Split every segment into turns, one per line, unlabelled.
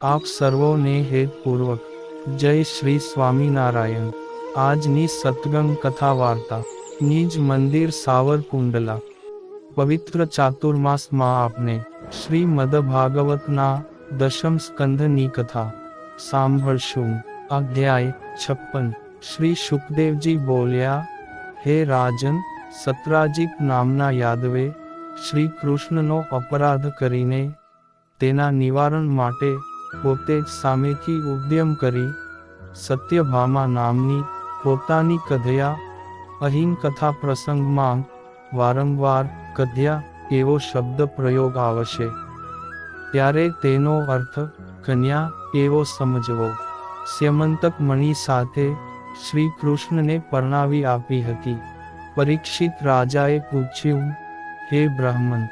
આપ સર્વોને હેતપૂર્વક જય શ્રી સ્વામિનારાયણ। આજની સત્સંગ કથા વાર્તા નિજ મંદિર સાવરકુંડલા। પવિત્ર ચાતુર્માસમાં આપને શ્રીમદ ભાગવતના દશમ સ્કંધની કથા સાંભળશું। અધ્યાય 56। શ્રી શુકદેવજી બોલ્યા, હે રાજન, સત્રાજીત નામના યાદવે શ્રી કૃષ્ણનો અપરાધ કરીને તેના નિવારણ માટે પોતે જ સામેથી ઉદ્યમ કરી સત્યભામા નામની પોતાની કધયા અહીં કથા પ્રસંગમાં વારંવાર કધ્યા એવો શબ્દ પ્રયોગ આવશે ત્યારે તેનો અર્થ કન્યા એવો સમજવો। સ્યમંતક મણિ સાથે શ્રી કૃષ્ણને પરણાવી આપી હતી। પરીક્ષિત રાજાએ પૂછ્યું, હે બ્રાહ્મણ,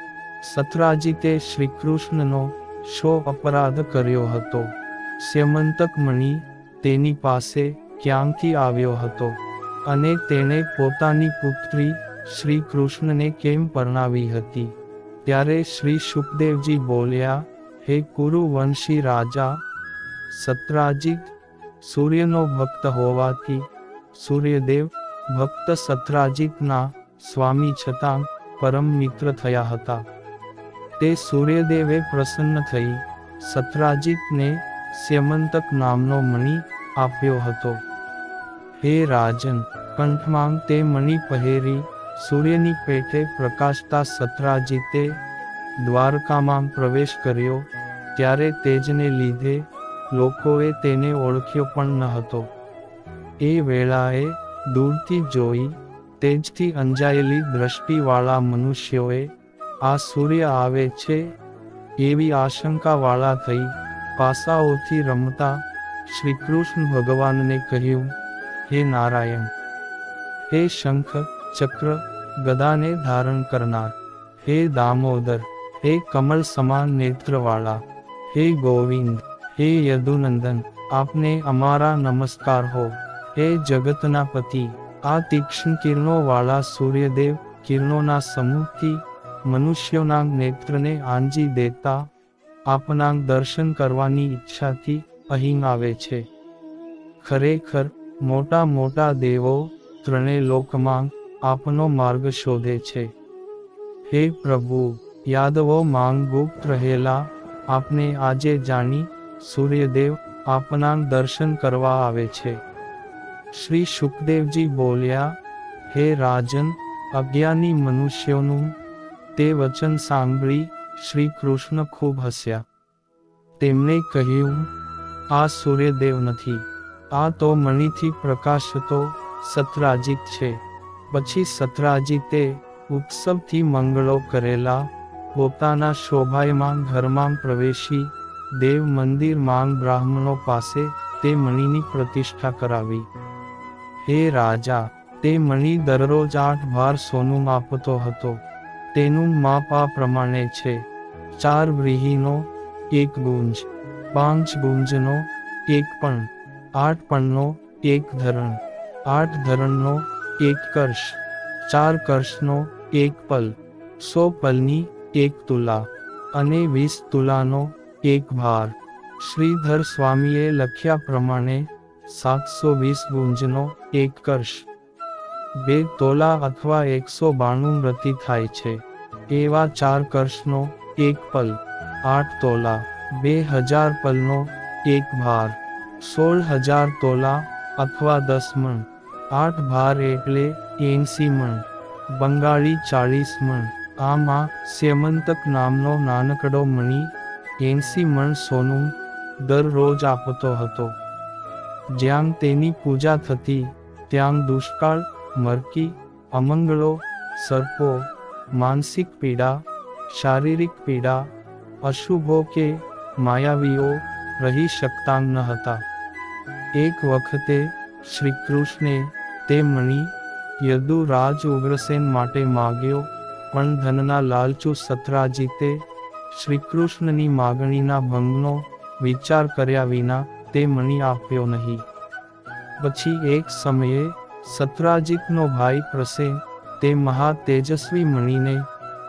સત્રાજીતે શ્રી કૃષ્ણનો શો અપરાધ કર્યો હતો? સ્યમંતક મણિ તેની પાસે ક્યાંથી આવ્યો હતો અને તેણે પોતાની પુત્રી શ્રી કૃષ્ણને કેમ પરણાવી હતી? ત્યારે શ્રી શુકદેવજી બોલ્યા, હે કુરુવંશી રાજા, સત્રાજીત સૂર્યનો ભક્ત હોવાથી સૂર્યદેવ ભક્ત સત્રાજીતના સ્વામી છતાં પરમ મિત્ર થયા હતા। તે સૂર્યદેવે પ્રસન્ન થઈ સત્રાજીતને સ્યમંતક નામનો મણિ આપ્યો હતો। હે રાજન, કંઠમાં તે મણિ પહેરી સૂર્યની પેઠે પ્રકાશતા સત્રાજીતે દ્વારકામાં પ્રવેશ કર્યો ત્યારે તેજને લીધે લોકોએ તેને ઓળખ્યો પણ ન હતો। એ વેળાએ દૂરથી જોઈ તેજથી અંજાયેલી દ્રષ્ટિવાળા મનુષ્યોએ આ સૂર્ય આવે છે એવી આશંકાવાળા થઈ પાસાઓથી રમતા શ્રી કૃષ્ણ ભગવાનને કહ્યું, હે નારાયણ, હે શંખ ચક્ર ગદાને ધારણ કરનાર, હે દામોદર, હે કમળ સમાન નેત્રવાળા, હે ગોવિંદ, હે યદુનંદન, આપને અમારા નમસ્કાર હો। હે જગતના પતિ, આ તીક્ષ્ણ કિરણોવાળા સૂર્યદેવ કિરણોના સમૂહથી મનુષ્યોના નેત્રને આંજી દેતા આપના દર્શન કરવાની ઈચ્છાથી અહીં આવે છે। ખરેખર મોટા મોટા દેવો ત્રણે લોકમાં આપનો માર્ગ શોધે છે। હે પ્રભુ, યાદવો માંગ ગુપ્ત રહેલા આપને આજે જાણી સૂર્યદેવ આપના દર્શન કરવા આવે છે। શ્રી શુકદેવજી બોલ્યા, હે રાજન, અજ્ઞાની મનુષ્યોનું તે વચન સાંભળી શ્રી કૃષ્ણ ખૂબ હસ્યા। તેમણે કહ્યું, આ સૂર્યદેવ નથી, આ તો મણિથી પ્રકાશતો સત્રાજીત છે। પછી સત્રાજીતે ઉત્સવથી મંગળો કરેલા પોતાના શોભાયમાન ઘરમાં પ્રવેશી દેવ મંદિરમાં બ્રાહ્મણો પાસે તે મણિની પ્રતિષ્ઠા કરાવી। હે રાજા, તે મણિ દરરોજ 8 ભાર સોનું આપતો હતો। તેનું માપ આ પ્રમાણે છે: 4 વ્રીહિનો 1 ગુંજ, 5 ગુંજનો 1 પણ, 8 પણનો 1 ધરણ, 8 ધરણનો 1 કર્ષ, 4 કર્ષનો 1 પલ, 100 પલની 1 તુલા અને 20 તુલાનો 1 ભાર। શ્રીધર સ્વામીએ લખ્યા પ્રમાણે 720 ગુંજનો 1 કર્ષ 2 તોલા અથવા 192 રતિ થાય છે। એવા 4 કર્ષનો 1 પલ, 8 તોલા, 2000 પલનો 1 ભાર, 16000 તોલા અથવા 10 મણ, 8 ભાર એટલે 80 મણ, બંગાળી 40 મણ। આમાં સ્યમંતક નામનો નાનકડો મણિ 80 મણ સોનું દરરોજ આપતો હતો। જ્યાં તેની પૂજા થતી ત્યાં દુષ્કાળ, મરકી, અમંગળો, સર્પો, માનસિક પીડા, શારીરિક પીડા, અશુભો કે માયાવીઓ રહી શકતા ન હતા। એક વખતે શ્રી કૃષ્ણે તે મણિ યદુરાજ ઉગ્રસેન માટે માગ્યો પણ ધનના લાલચુ સત્રાજીતે શ્રી કૃષ્ણની માગણીના ભંગનો વિચાર કર્યા વિના તે મણિ આપ્યો નહીં। પછી એક સમયે સત્રાજીતનો ભાઈ પ્રસેન તે મહા તેજસ્વી મણિને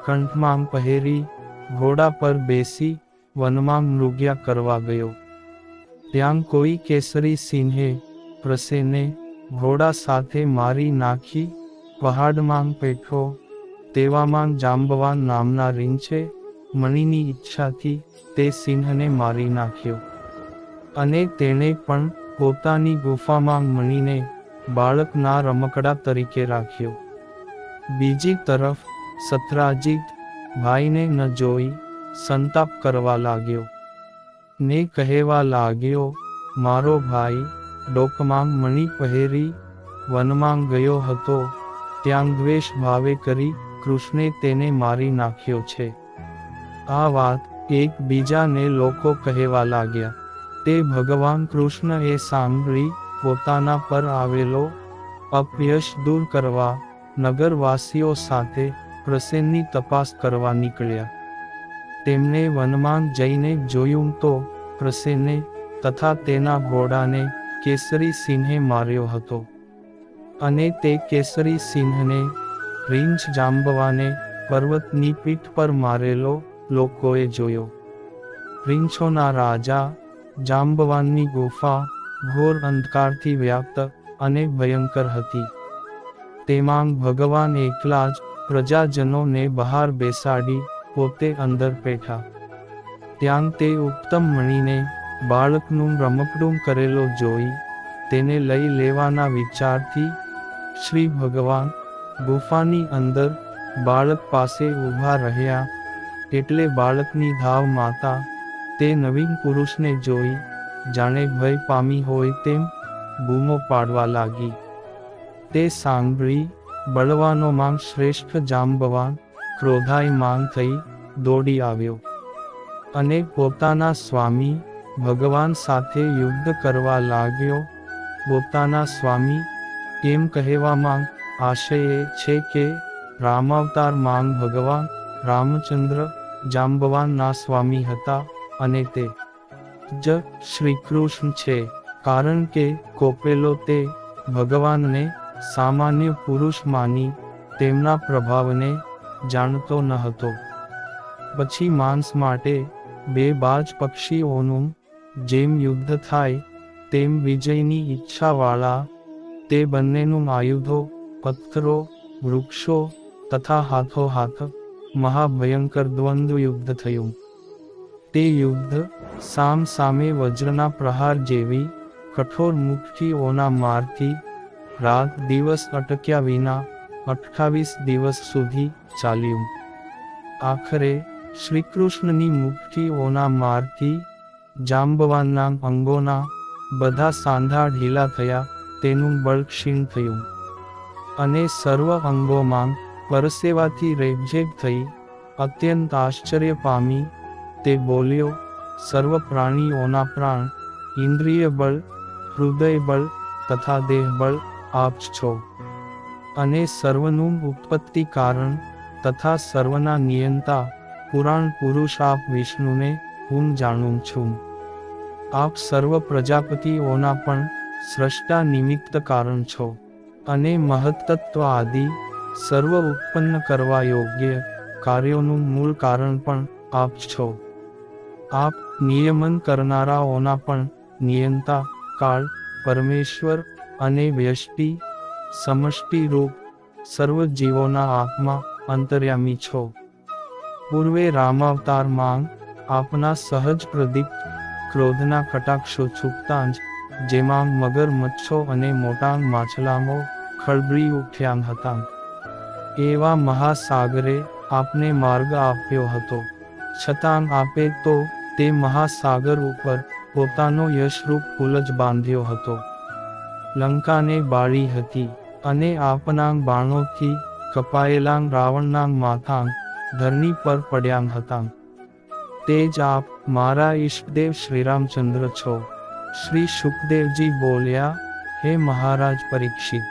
કંઠમાં પહેરી ઘોડા પર બેસી વનમાં મૃગ્યા કરવા ગયો। ત્યાં કોઈ કેસરી સિંહે પ્રસેને ઘોડા સાથે મારી નાખી પહાડમાં પેઠો, તેવામાં જાંબવાન નામના રીંછે મણીની ઈચ્છાથી તે સિંહને મારી નાખ્યો, અને તેણે પણ પોતાની ગુફામાં મણીને બાળકના રમકડા તરીકે રાખ્યો. બીજી તરફ સત્રાજીત ભાઈને ન જોઈ સંતાપ કરવા લાગ્યો ને કહેવા લાગ્યો, મારો ભાઈ ડોકમાં મણી પહેરી વનમાં ગયો હતો, ત્યાં દ્વેષ ભાવે કરી કૃષ્ણે તેને મારી નાખ્યો છે. આ વાત એકબીજાને લોકો કહેવા લાગ્યા. તે ભગવાન કૃષ્ણએ સાંભળી પોતાના પર આવેલો અપયશ દૂર કરવા નગરવાસીઓ સાથે પ્રસેનની તપાસ કરવા નીકળ્યા. તેમણે વનમાં જઈને જોયું તો પ્રસેને તથા તેના ઘોડાને કેસરી સિંહે માર્યો હતો, અને તે કેસરી સિંહને રીંછ જાંબવાને પર્વતની પીઠ પર મારેલો લોકોએ જોયો. રીંછોના રાજા જાંબવાનની ગુફા ઘોર અંધકારથી વ્યાપ્ત અને ભયંકર હતી. તેમાં ભગવાન એકલા જ પ્રજાજનોને બહાર બેસાડી પોતે અંદર પેઠા. ત્યાં તે ઉત્તમ મણીને બાળકનું રમકડું કરેલો જોઈ તેને લઈ લેવાના વિચારથી શ્રી ભગવાન ગુફાની અંદર બાળક પાસે ઊભા રહ્યા. એટલે બાળકની ધાવ માતા તે નવીન પુરુષને જોઈ જાણે ભય પામી હોય તેમ બૂમો પાડવા લાગી. તે સાંભળી બળવાનોમાં શ્રેષ્ઠ જાંબવાન ક્રોધાયમાન થઈ દોડી આવ્યો, અને પોતાના સ્વામી ભગવાન સાથે યુદ્ધ કરવા લાગ્યો. પોતાના સ્વામી એમ કહેવામાં આશય એ છે કે રામાવતાર માંગ ભગવાન રામચંદ્ર જાંબવાનના સ્વામી હતા, અને તે જ શ્રીકૃષ્ણ છે, કારણ કે કોપેલો તે ભગવાનને સામાન્ય પુરુષ માની તેમના પ્રભાવને જાણતો ન હતો. પછી માંસ માટે બે બાજ પક્ષીઓનું જેમ યુદ્ધ થાય તેમ વિજયની ઈચ્છાવાળા તે બંનેનું આયુધો, પથ્થરો, વૃક્ષો તથા હાથોહાથ મહાભયંકર દ્વંદ્વ યુદ્ધ થયું. તે યુદ્ધ સામ સામે વજ્રના પ્રહાર જેવી કઠોર મુઠ્ઠીઓના મારથી રાત દિવસ અટક્યા વિના 28 દિવસ સુધી ચાલ્યું. આખરે શ્રીકૃષ્ણની મુઠ્ઠીઓના મારથી જાંબવાનના અંગોના બધા સાંધા ઢીલા થયા, તેનું બળ ક્ષીણ થયું, અને સર્વ અંગોમાં પરસેવાથી રેબઝેબ થઈ અત્યંત આશ્ચર્ય પામી તે બોલ્યો, સર્વ પ્રાણીઓના પ્રાણ, ઇન્દ્રિય બળ, હૃદય બળ તથા દેહ બળ આપ જ છો, અને સર્વનું ઉત્પત્તિ કારણ તથા સર્વના નિયંતા પુરાણ પુરુષ આપ વિષ્ણુને હું જાણું છું. આપ સર્વ પ્રજાપતિઓના પણ સ્રષ્ટા નિમિત્ત કારણ છો, અને મહત્તત્વ આદિ સર્વ ઉત્પન્ન કરવા યોગ્ય કાર્યોનું મૂળ કારણ પણ આપ જ છો. આપ નિયમન કરનારાઓના પણ નિયંતા, કાળ, પરમેશ્વર અને વ્યષ્ટિ, સમષ્ટિ રૂપ સર્વ જીવોના આત્મા અંતર્યામી છો. પૂર્વે રામાવતાર માંગ આપના સહજ પ્રદીપ્ત ક્રોધના કટાક્ષો છૂટતાં જ જેમાં મગર મચ્છો અને મોટાંગ માછલામો ખળબળી ઉઠ્યાં હતાં, એવા મહાસાગરે આપને માર્ગ આપ્યો હતો. છતાં આપે તો તે મહાસાગર ઉપર પોતાનો યશરૂપ પુલ જ બાંધ્યો હતો. લંકાને બાળી હતી, અને આપનાં બાણોથી કપાયેલાં રાવણનાં માથાં ધરણી પર પડ્યાં હતાં. તે જ આપ મારા ઈષ્ટદેવ શ્રીરામચંદ્ર છો. શ્રી શુકદેવજી બોલ્યા, હે મહારાજ પરીક્ષિત,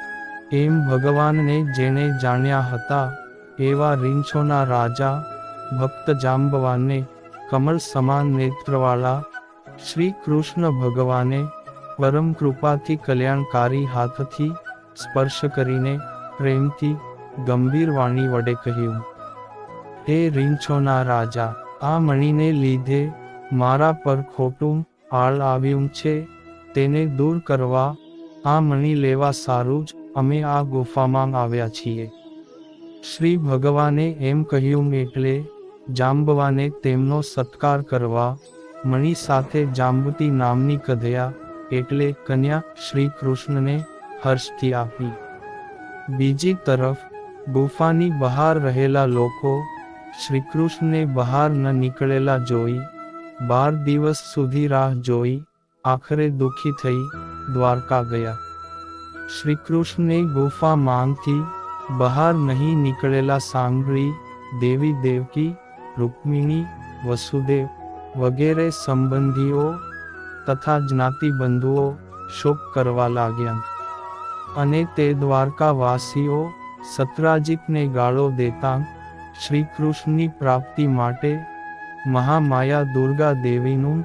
એમ ભગવાનને જેણે જાણ્યા હતા એવા રીંછોના રાજા ભક્ત જાંબવાનને કમળ સમાન નેત્રવાળા શ્રી કૃષ્ણ ભગવાને પરમ કૃપાથી કલ્યાણકારી હાથથી સ્પર્શ કરીને પ્રેમથી ગંભીર વાણી વડે કહ્યું, હે રીંછોના રાજા, આ મણીને લીધે મારા પર ખોટું આળ આવ્યું છે તેને દૂર કરવા આ મણી લેવા સારું જ અમે આ ગુફામાં આવ્યા છીએ. શ્રી ભગવાને એમ કહ્યું એટલે જાંબવાને તેમનો સત્કાર કરવા મણી સાથે જાંબુતી નામની કન્યા એટલે કન્યા શ્રી કૃષ્ણને હર્ષથી આપી. બીજી તરફ ગુફાની બહાર રહેલા લોકો શ્રીકૃષ્ણને બહાર ન નીકળેલા જોઈ 12 દિવસ સુધી રાહ જોઈ આખરે દુઃખી થઈ દ્વારકા ગયા. શ્રીકૃષ્ણને ગુફામાંથી બહાર નહીં નીકળેલા સાંભળી દેવી દેવકી, રૂક્મિણી, વસુદેવ વગેરે સંબંધીઓ તથા જ્ઞાતિબંધુઓ શોક કરવા લાગ્યા અને તે દ્વારકાવાસીઓ સત્રાજીતને ગાળો દેતા શ્રી કૃષ્ણની પ્રાપ્તિ માટે મહામાયા દુર્ગા દેવીનું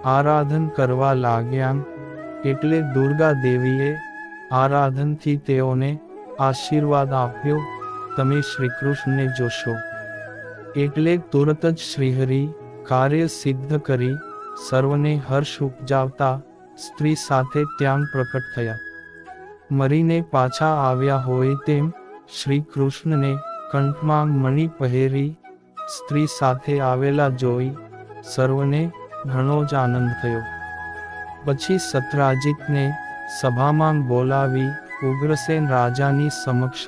આરાધન કરવા લાગ્યા. એટલે દુર્ગા દેવીએ આરાધનથી તેઓને આશીર્વાદ આપ્યો, તમે શ્રીકૃષ્ણને જોશો. એટલે તુરત જ શ્રીહરિ કાર્ય સિદ્ધ કરી સર્વને હર્ષ ઉપજાવતા સ્ત્રી સાથે ત્યાં પ્રકટ થયા. મરીને પાછા આવ્યા હોય તેમ શ્રી કૃષ્ણને કંઠમાં મણી પહેરી સ્ત્રી સાથે આવેલા જોઈ સર્વને ઘણો જ આનંદ થયો. પછી સત્રાજીતને સભામાં બોલાવી ઉગ્રસેન રાજાની સમક્ષ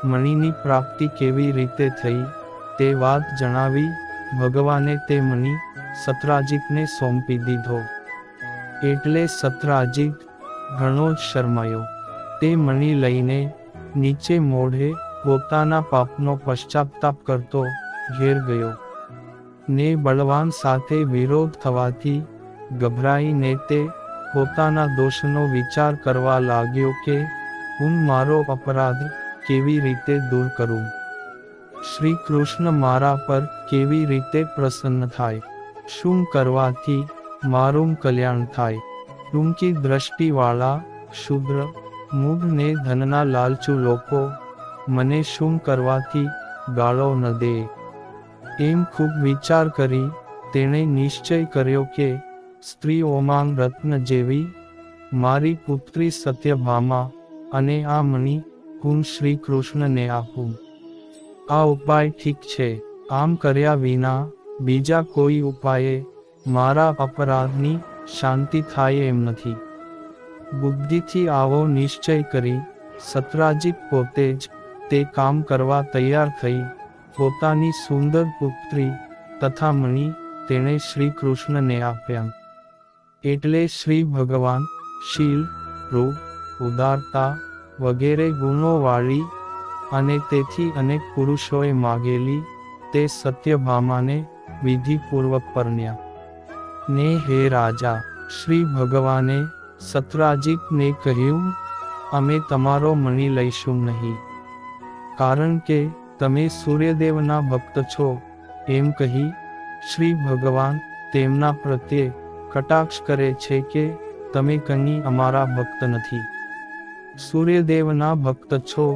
મણીની પ્રાપ્તિ કેવી રીતે થઈ તે વાત જણાવી ભગવાને તે મણી સત્રાજીતને સોંપી દીધો. એટલે સત્રાજીત ઘણો જ શરમાયો. તે મણી લઈને નીચે મોઢે પોતાના પાપનો પશ્ચાતાપ કરતો ઘેર ગયો ને બળવાન સાથે વિરોધ થવાથી ગભરાઈને તે પોતાના દોષનો વિચાર કરવા લાગ્યો કે હું મારો અપરાધ કેવી રીતે દૂર કરું, શ્રી કૃષ્ણ મારા પર કેવી રીતે પ્રસન્ન થાય, શું કરવાથી મારું કલ્યાણ થાય. ટૂંકી દ્રષ્ટિવાળા શુદ્ર મૂઢ ને ધનના લાલચુ લોકો મને શું કરવાથી ગાળો ન દે. એમ ખૂબ વિચાર કરી તેણે નિશ્ચય કર્યો કે સ્ત્રીઓમાં રત્ન જેવી મારી પુત્રી સત્યભામા અને આ મણી હું શ્રી કૃષ્ણને આપું. આ ઉપાય ઠીક છે. આમ કર્યા વિના બીજા કોઈ ઉપાયે મારા અપરાધની શાંતિ થાય એમ નથી. બુદ્ધિથી આવો નિશ્ચય કરી સત્રાજીત પોતે જ તે કામ કરવા તૈયાર થઈ પોતાની સુંદર પુત્રી તથા મણી તેણે શ્રી કૃષ્ણને આપ્યા. એટલે શ્રી ભગવાન શીલ, રૂપ, ઉદારતા વગેરે ગુણોવાળી અને તેથી અનેક પુરુષોએ માગેલી તે સત્યભામાને વિધિપૂર્વક પરણ્યા. ને હે રાજા, શ્રી ભગવાને સત્રાજીતને કહ્યું, અમે તમારો મણી લઈશું નહીં, કારણ કે તમે સૂર્યદેવના ભક્ત છો. એમ કહી શ્રી ભગવાન તેમના પ્રત્યે કટાક્ષ કરે છે કે તમે કંઈ અમારા ભક્ત નથી, સૂર્યદેવના ભક્ત છો,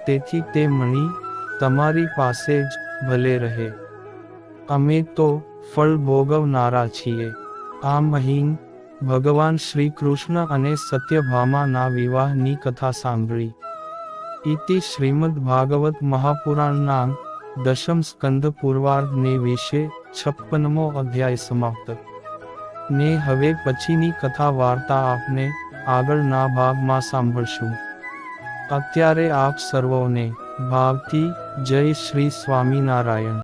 તેથી તે મણી તમારી પાસે જ ભલે રહે, અમે તો ફળ ભોગવનારા છીએ. આ મહિન ભગવાન શ્રી કૃષ્ણ અને સત્યભામાના વિવાહની કથા સાંભળી. ઇતિ શ્રીમદ ભાગવત મહાપુરાણના દશમ સ્કંદ પૂર્વાર્ધને વિશે 56મો અધ્યાય સમાપ્ત. ને હવે પછીની કથા વાર્તા આપને આગળના ભાગમાં સાંભળશું. અત્યારે આપ સર્વોને ભાવથી જય શ્રી સ્વામિનારાયણ.